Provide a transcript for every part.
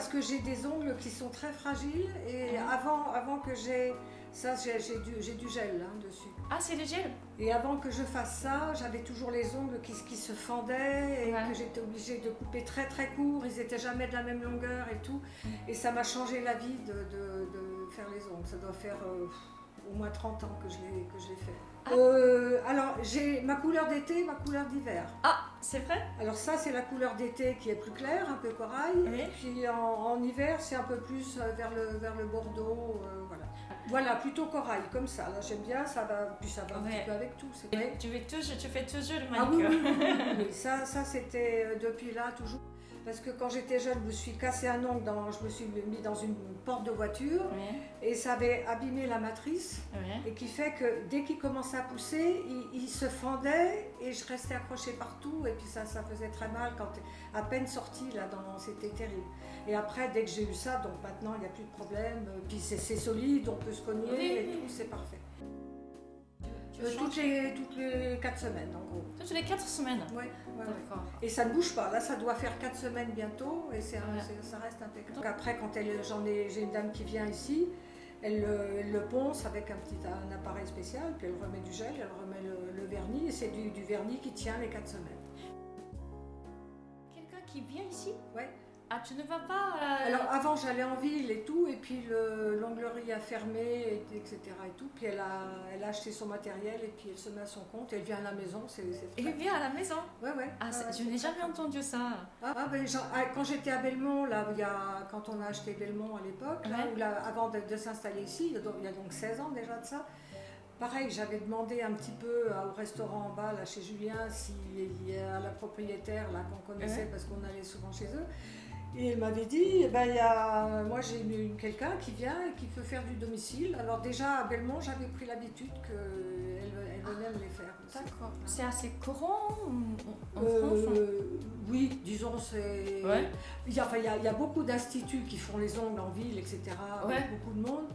parce que j'ai des ongles qui sont très fragiles et avant que j'ai ça, j'ai du gel hein, dessus. Ah, c'est le gel? Et avant que je fasse ça, j'avais toujours les ongles qui se fendaient et que j'étais obligée de couper très très court. Ils n'étaient jamais de la même longueur et tout. Et ça m'a changé la vie de faire les ongles. Ça doit faire au moins 30 ans que je l'ai fait. Alors, j'ai ma couleur d'été, ma couleur d'hiver. Ah, c'est vrai? Alors ça, c'est la couleur d'été qui est plus claire, un peu corail. Oui. Et puis en hiver, c'est un peu plus vers le bordeaux, voilà. Voilà, plutôt corail, comme ça. Là, j'aime bien, ça va un petit peu avec tout. C'est vrai. Tu fais toujours le Ah oui, manicure. oui. Ça c'était depuis là, toujours. Parce que quand j'étais jeune, je me suis cassé un ongle, je me suis mis dans une porte de voiture et ça avait abîmé la matrice et qui fait que dès qu'il commençait à pousser, il se fendait et je restais accrochée partout et puis ça faisait très mal quand à peine sorti là, c'était terrible. Et après, dès que j'ai eu ça, donc maintenant il n'y a plus de problème, puis c'est solide, on peut se cogner et tout, c'est parfait. Toutes les 4 semaines en gros. Toutes les 4 semaines? Oui. D'accord. Et ça ne bouge pas. Là, ça doit faire 4 semaines bientôt et ça reste impeccable. Donc après, quand j'ai une dame qui vient ici, elle le ponce avec un appareil spécial, puis elle remet du gel, elle remet le vernis et c'est du vernis qui tient les 4 semaines. Quelqu'un qui vient ici? Oui. Ah, tu ne vas pas... Alors avant j'allais en ville et tout, et puis l'onglerie a fermé, etc. et tout. Puis elle a acheté son matériel et puis elle se met à son compte. Elle vient à la maison, c'est Elle vient à la maison? Ouais. Ah, je n'ai jamais entendu ça. Quand j'étais à Belmont, là, quand on a acheté Belmont à l'époque, avant de s'installer ici, il y a donc 16 ans déjà de ça. Pareil, j'avais demandé un petit peu au restaurant en bas, là, chez Julien, s'il y a la propriétaire là qu'on connaissait parce qu'on allait souvent chez eux. Et elle m'avait dit, moi j'ai quelqu'un qui vient et qui peut faire du domicile. Alors déjà à Belmont, j'avais pris l'habitude qu'elle venait me les faire. D'accord. C'est assez courant en France? Oui, disons, c'est... Il y a beaucoup d'instituts qui font les ongles en ville, etc. Avec beaucoup de monde.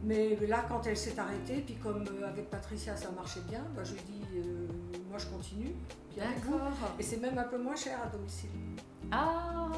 Mais là, quand elle s'est arrêtée, puis comme avec Patricia ça marchait bien, je lui ai dit, moi je continue. D'accord. Et c'est même un peu moins cher à domicile. Ah